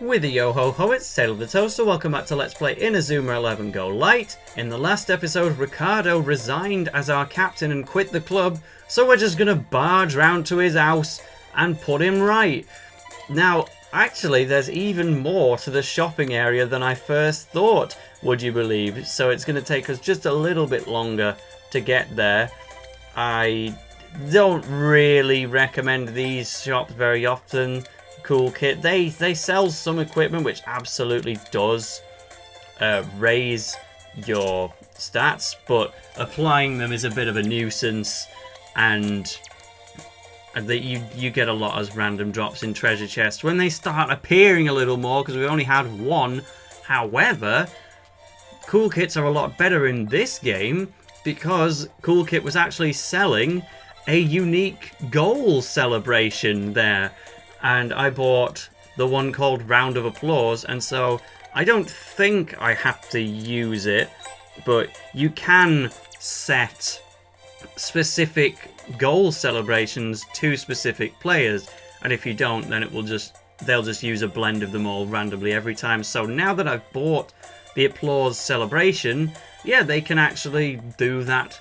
With a yo-ho-ho, it's TaleOfTheToaster. Welcome back to Let's Play Inazuma 11 Go Light. In the last episode, Riccardo resigned as our captain and quit the club, so we're just gonna barge round to his house and put him right. Now, actually, there's even more to the shopping area than I first thought, would you believe? So it's gonna take us just a little bit longer to get there. I don't really recommend these shops very often. Cool Kit, they sell some equipment which absolutely does raise your stats, but applying them is a bit of a nuisance, and that you get a lot of random drops in treasure chests when they start appearing a little more, because we only had one. However, Cool Kits are a lot better in this game because Cool Kit was actually selling a unique goal celebration there. And I bought the one called Round of Applause, and so I don't think I have to use it, but you can set specific goal celebrations to specific players, and if you don't, then they'll just use a blend of them all randomly every time. So now that I've bought the Applause celebration, yeah, they can actually do that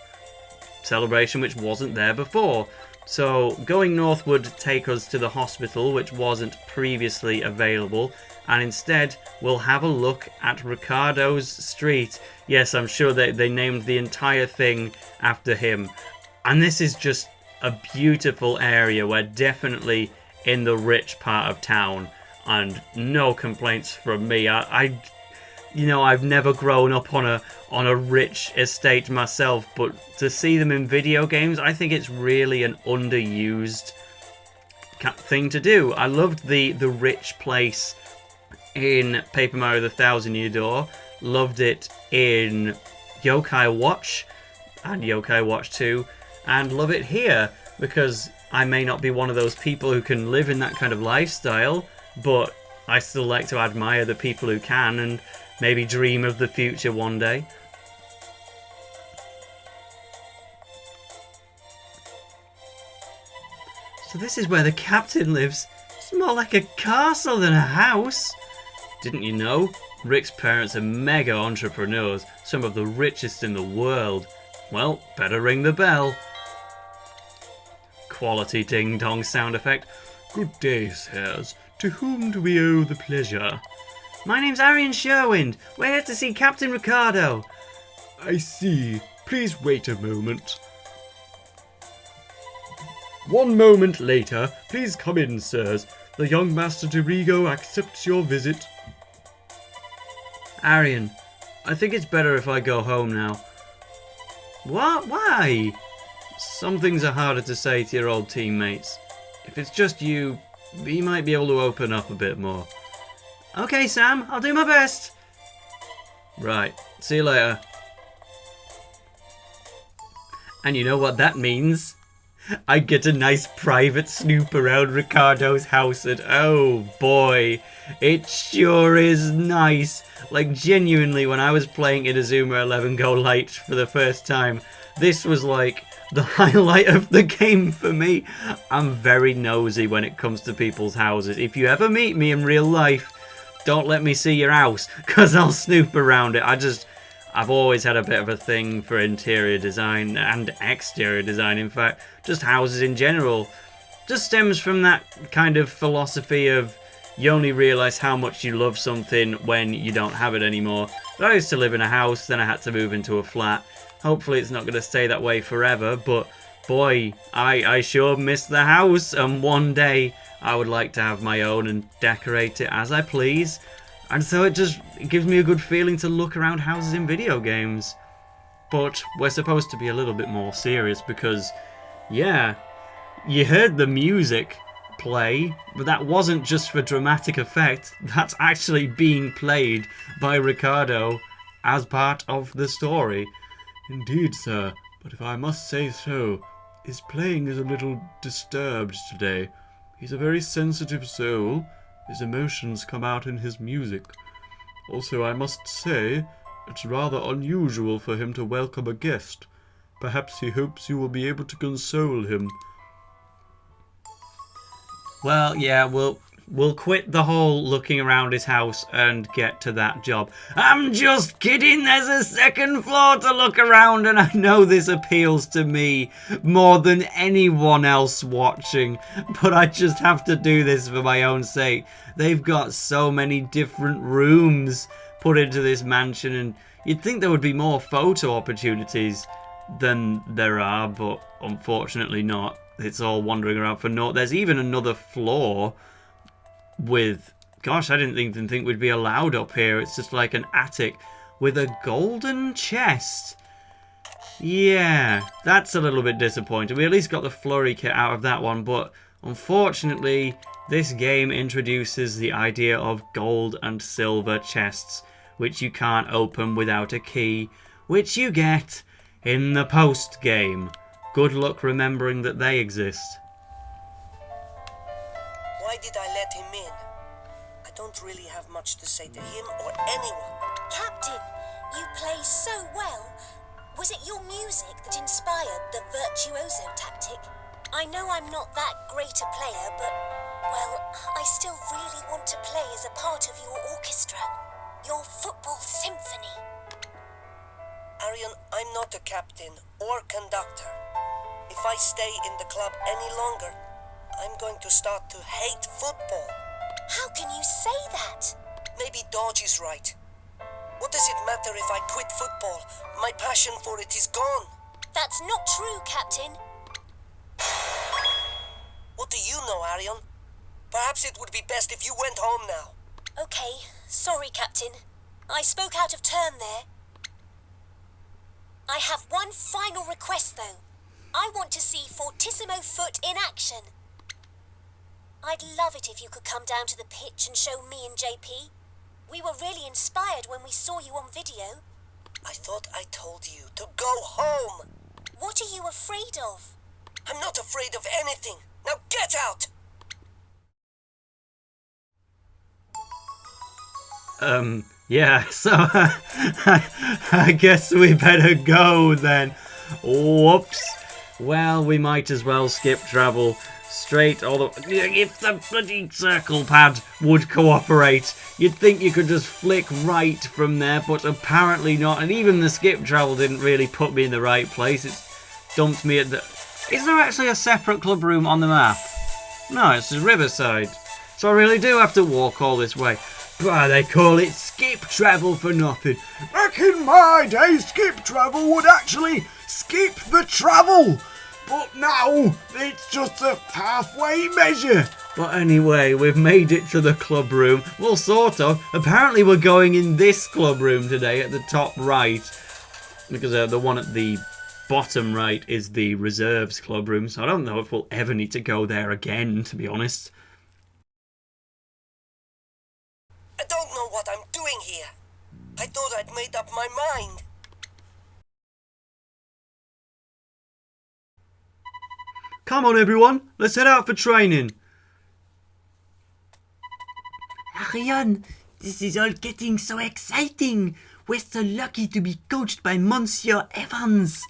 celebration which wasn't there before. So going north would take us to the hospital, which wasn't previously available, and instead we'll have a look at Riccardo's street. Yes, I'm sure they named the entire thing after him. And this is just a beautiful area. We're definitely in the rich part of town, and no complaints from me. You know, I've never grown up on a rich estate myself, but to see them in video games, I think it's really an underused thing to do. I loved the rich place in Paper Mario: The Thousand Year Door, loved it in Yokai Watch and Yokai Watch 2, and love it here because I may not be one of those people who can live in that kind of lifestyle, but I still like to admire the people who can and maybe dream of the future one day. So this is where the captain lives. It's more like a castle than a house. Didn't you know? Rick's parents are mega entrepreneurs, some of the richest in the world. Well, better ring the bell. Quality ding-dong sound effect. Good day, sirs. To whom do we owe the pleasure? My name's Arion Sherwind. We're here to see Captain Riccardo. I see. Please wait a moment. 1 moment later. Please come in, sirs. The young Master Di Rigo accepts your visit. Arion, I think it's better if I go home now. What? Why? Some things are harder to say to your old teammates. If it's just you, he might be able to open up a bit more. Okay, Sam, I'll do my best. Right, see you later. And you know what that means? I get a nice private snoop around Riccardo's house, and oh boy, it sure is nice. Like, genuinely, when I was playing Inazuma 11 Go Light for the first time, this was like the highlight of the game for me. I'm very nosy when it comes to people's houses. If you ever meet me in real life, don't let me see your house, because I'll snoop around it. I've always had a bit of a thing for interior design and exterior design, in fact. Just houses in general. Just stems from that kind of philosophy of you only realise how much you love something when you don't have it anymore. But I used to live in a house, then I had to move into a flat. Hopefully it's not going to stay that way forever, but boy, I sure miss the house, and one day I would like to have my own and decorate it as I please. And so it gives me a good feeling to look around houses in video games. But we're supposed to be a little bit more serious because, yeah, you heard the music play, but that wasn't just for dramatic effect. That's actually being played by Riccardo as part of the story. Indeed, sir, but if I must say so, his playing is a little disturbed today. He's a very sensitive soul. His emotions come out in his music. Also, I must say, it's rather unusual for him to welcome a guest. Perhaps he hopes you will be able to console him. Well, yeah, We'll quit the whole looking around his house and get to that job. I'm just kidding, there's a second floor to look around, and I know this appeals to me more than anyone else watching, but I just have to do this for my own sake. They've got so many different rooms put into this mansion, and you'd think there would be more photo opportunities than there are, but unfortunately not. It's all wandering around for naught. There's even another floor with, gosh, I didn't even think we'd be allowed up here. It's just like an attic with a golden chest. Yeah, that's a little bit disappointing. We at least got the flurry kit out of that one, but unfortunately this game introduces the idea of gold and silver chests, which you can't open without a key, which you get in the post game. Good luck remembering that they exist. Why did I let him in? I don't really have much to say to him or anyone. Captain, you play so well. Was it your music that inspired the Virtuoso tactic? I know I'm not that great a player, but, well, I still really want to play as a part of your orchestra. Your football symphony. Arion, I'm not a captain or conductor. If I stay in the club any longer, I'm going to start to hate football. How can you say that? Maybe Dodge is right. What does it matter if I quit football? My passion for it is gone. That's not true, Captain. What do you know, Arion? Perhaps it would be best if you went home now. Okay, sorry, Captain. I spoke out of turn there. I have one final request, though. I want to see Fortissimo Foot in action. I'd love it if you could come down to the pitch and show me and JP. We were really inspired when we saw you on video. I thought I told you to go home. What are you afraid of? I'm not afraid of anything. Now get out! Yeah, so I guess we better go then. Whoops. Well, we might as well skip travel straight all the... If the bloody circle pad would cooperate, you'd think you could just flick right from there, but apparently not. And even the skip travel didn't really put me in the right place. It's dumped me at the... Is there actually a separate club room on the map? No, it's just Riverside. So I really do have to walk all this way. But they call it skip travel for nothing. Back in my day, skip travel would actually skip the travel. But now, it's just a halfway measure. But anyway, we've made it to the club room. Well, sort of. Apparently we're going in this club room today at the top right. Because the one at the bottom right is the reserves club room. So I don't know if we'll ever need to go there again, to be honest. I don't know what I'm doing here. I thought I'd made up my mind. Come on, everyone. Let's head out for training. Arion, this is all getting so exciting. We're so lucky to be coached by Monsieur Evans.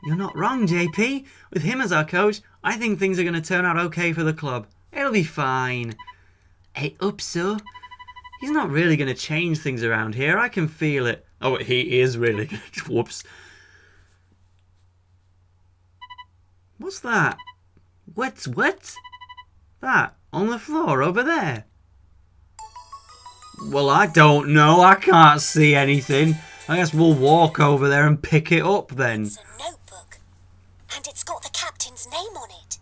You're not wrong, JP. With him as our coach, I think things are going to turn out okay for the club. It'll be fine. I hope so. He's not really going to change things around here. I can feel it. Oh, he is really. Whoops. What's that? What? That on the floor over there. Well, I don't know. I can't see anything. I guess we'll walk over there and pick it up then. It's a notebook, and it's got the captain's name on it.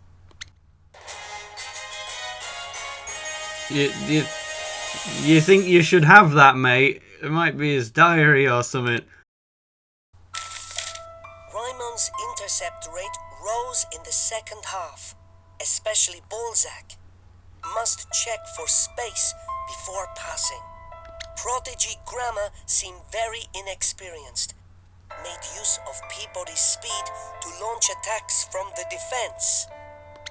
You think you should have that, mate? It might be his diary or something. Raimon's intercept rate rose in the second half, especially Balzac. Must check for space before passing. Prodigy Grammar seemed very inexperienced. Made use of Peabody's speed to launch attacks from the defense.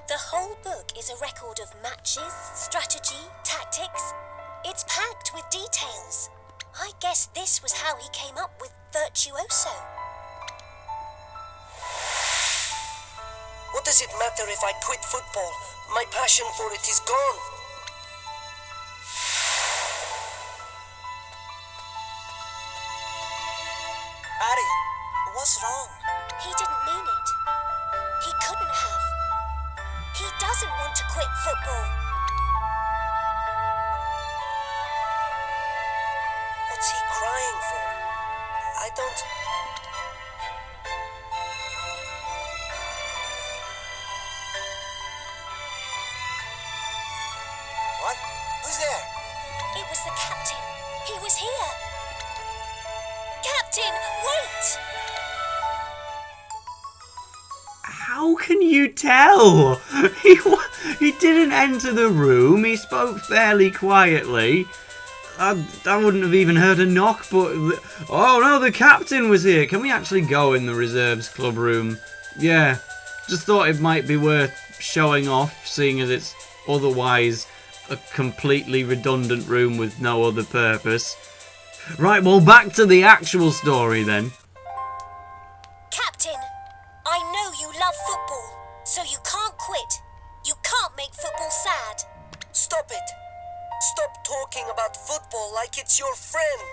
The whole book is a record of matches, strategy, tactics. It's packed with details. I guess this was how he came up with Virtuoso. What does it matter if I quit football? My passion for it is gone. What's wrong? He didn't mean it. He couldn't have. He doesn't want to quit football. What's he crying for? I don't... What? Who's there? It was the captain. He was here. Captain, wait! How can you tell? He didn't enter the room. He spoke fairly quietly. I wouldn't have even heard a knock, but... Oh no, the captain was here. Can we actually go in the reserves club room? Yeah, just thought it might be worth showing off, seeing as it's otherwise a completely redundant room with no other purpose. Right, well, back to the actual story then. Captain, I know you love football, so you can't quit. You can't make football sad. Stop it! Stop talking about football like it's your friend.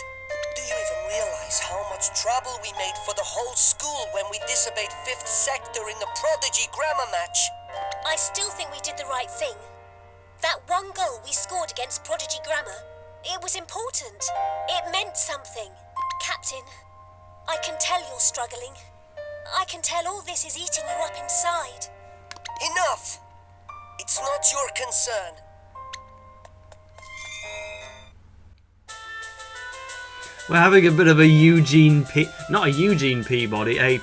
Do you even realize how much trouble we made for the whole school when we disobeyed 5th sector in the Prodigy grammar match? I still think we did the right thing. That one goal we scored against Prodigy Grammar, it was important. It meant something. Captain, I can tell you're struggling. I can tell all this is eating you up inside. Enough! It's not your concern. We're having a bit of a not a Eugene Peabody, a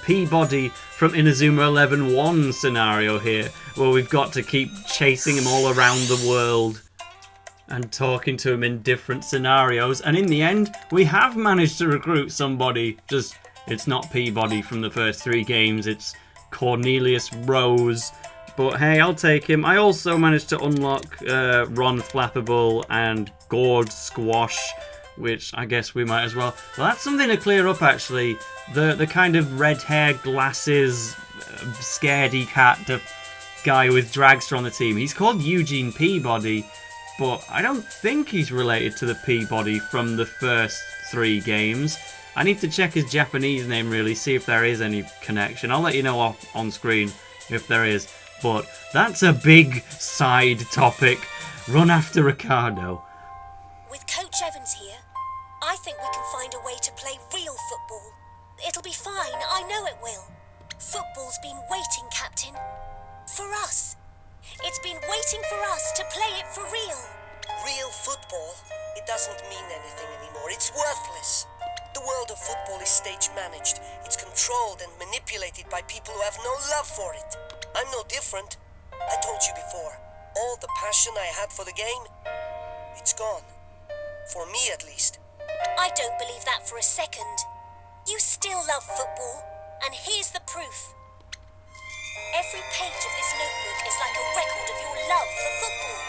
Peabody from Inazuma 11-1 scenario here, where we've got to keep chasing him all around the world and talking to him in different scenarios, and in the end, we have managed to recruit somebody. Just, it's not Peabody from the first 3 games, it's Cornelius Rose. But hey, I'll take him. I also managed to unlock Ron Flappable and Gord Squash, which I guess we might as well. Well, that's something to clear up, actually. The kind of red hair, glasses, scaredy cat guy with Dragster on the team. He's called Eugene Peabody, but I don't think he's related to the Peabody from the first 3 games. I need to check his Japanese name, really, see if there is any connection. I'll let you know off on screen if there is. But that's a big side topic. Run after Riccardo. With Coach Evans here, I think we can find a way to play real football. It'll be fine, I know it will. Football's been waiting, Captain. For us. It's been waiting for us to play it for real. Real football? It doesn't mean anything anymore. It's worthless. The world of football is stage managed. It's controlled and manipulated by people who have no love for it. I'm no different. I told you before. All the passion I had for the game, it's gone. For me, at least. I don't believe that for a second. You still love football, and here's the proof. Every page of this notebook is like a record of your love for football.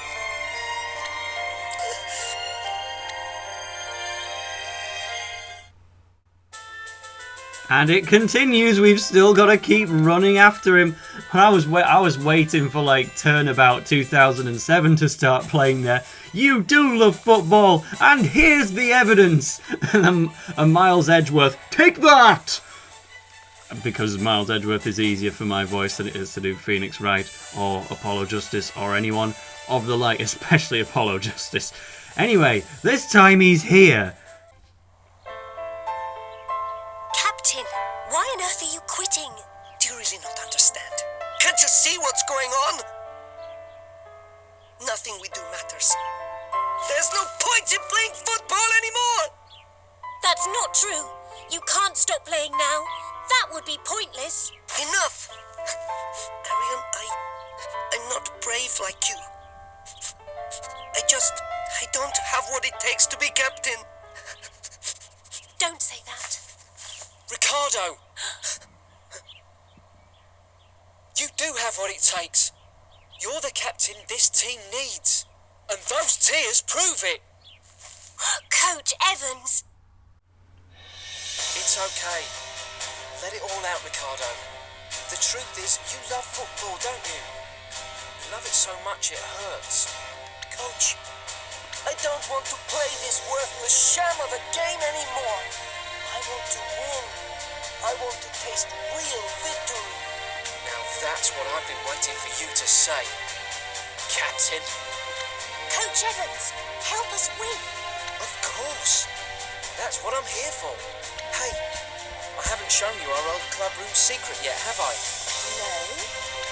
And it continues. We've still got to keep running after him. I was waiting for like turnabout 2007 to start playing there. You do love football, and here's the evidence. And Miles Edgeworth, take that! Because Miles Edgeworth is easier for my voice than it is to do Phoenix Wright or Apollo Justice or anyone of the like, especially Apollo Justice. Anyway, this time he's here. Captain, why on earth are you quitting? Do you really not understand? Can't you see what's going on? Nothing we do matters. There's no point in playing football anymore! That's not true. You can't stop playing now. That would be pointless. Enough! Arion, I'm not brave like you. I don't have what it takes to be captain. Don't say that. Riccardo! You do have what it takes. You're the captain this team needs. And those tears prove it. Coach Evans! It's okay. Let it all out, Riccardo. The truth is, you love football, don't you? You love it so much it hurts. Coach, I don't want to play this worthless sham of a game anymore. I want to win. I want to taste real victory. Now that's what I've been waiting for you to say, Captain. Coach Evans, help us win. Of course. That's what I'm here for. Hey, I haven't shown you our old clubroom secret yet, have I? No?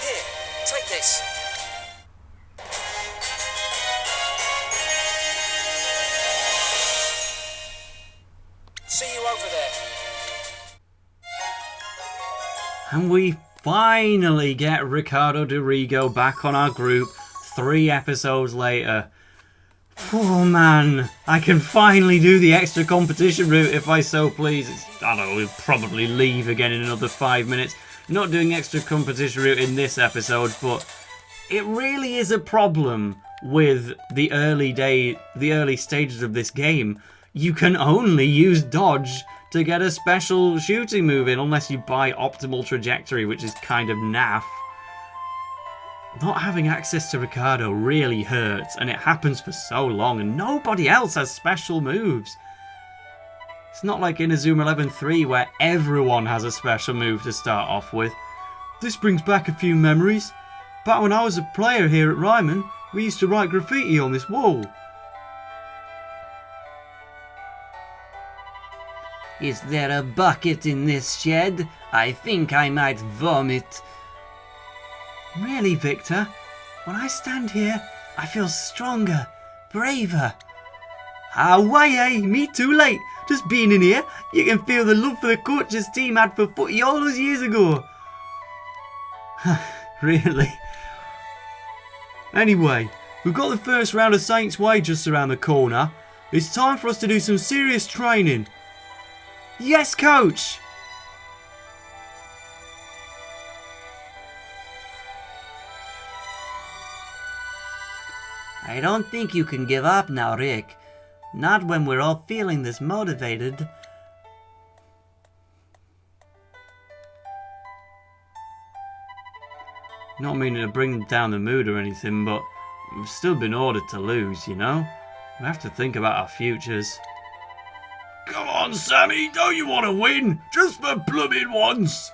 Here, take this. See you over there. And we finally get Riccardo Di Rigo back on our group 3 episodes later. Oh man, I can finally do the extra competition route if I so please. I don't know, we'll probably leave again in another 5 minutes. Not doing extra competition route in this episode, but it really is a problem with the early stages of this game. You can only use dodge to get a special shooting move in, unless you buy optimal trajectory, which is kind of naff. Not having access to Riccardo really hurts, and it happens for so long, and nobody else has special moves. It's not like Inazuma 11-3 where everyone has a special move to start off with. This brings back a few memories. Back when I was a player here at Raimon, we used to write graffiti on this wall. Is there a bucket in this shed? I think I might vomit. Really, Victor? When I stand here, I feel stronger, braver. Ah, why, me too late. Just being in here, you can feel the love for the coach's team had for footy all those years ago. Really? Anyway, we've got the first round of Saints Way just around the corner. It's time for us to do some serious training. Yes, coach! I don't think you can give up now, Rick. Not when we're all feeling this motivated. Not meaning to bring down the mood or anything, but we've still been ordered to lose, you know? We have to think about our futures. Come on, Sammy, don't you want to win? Just for blooming once.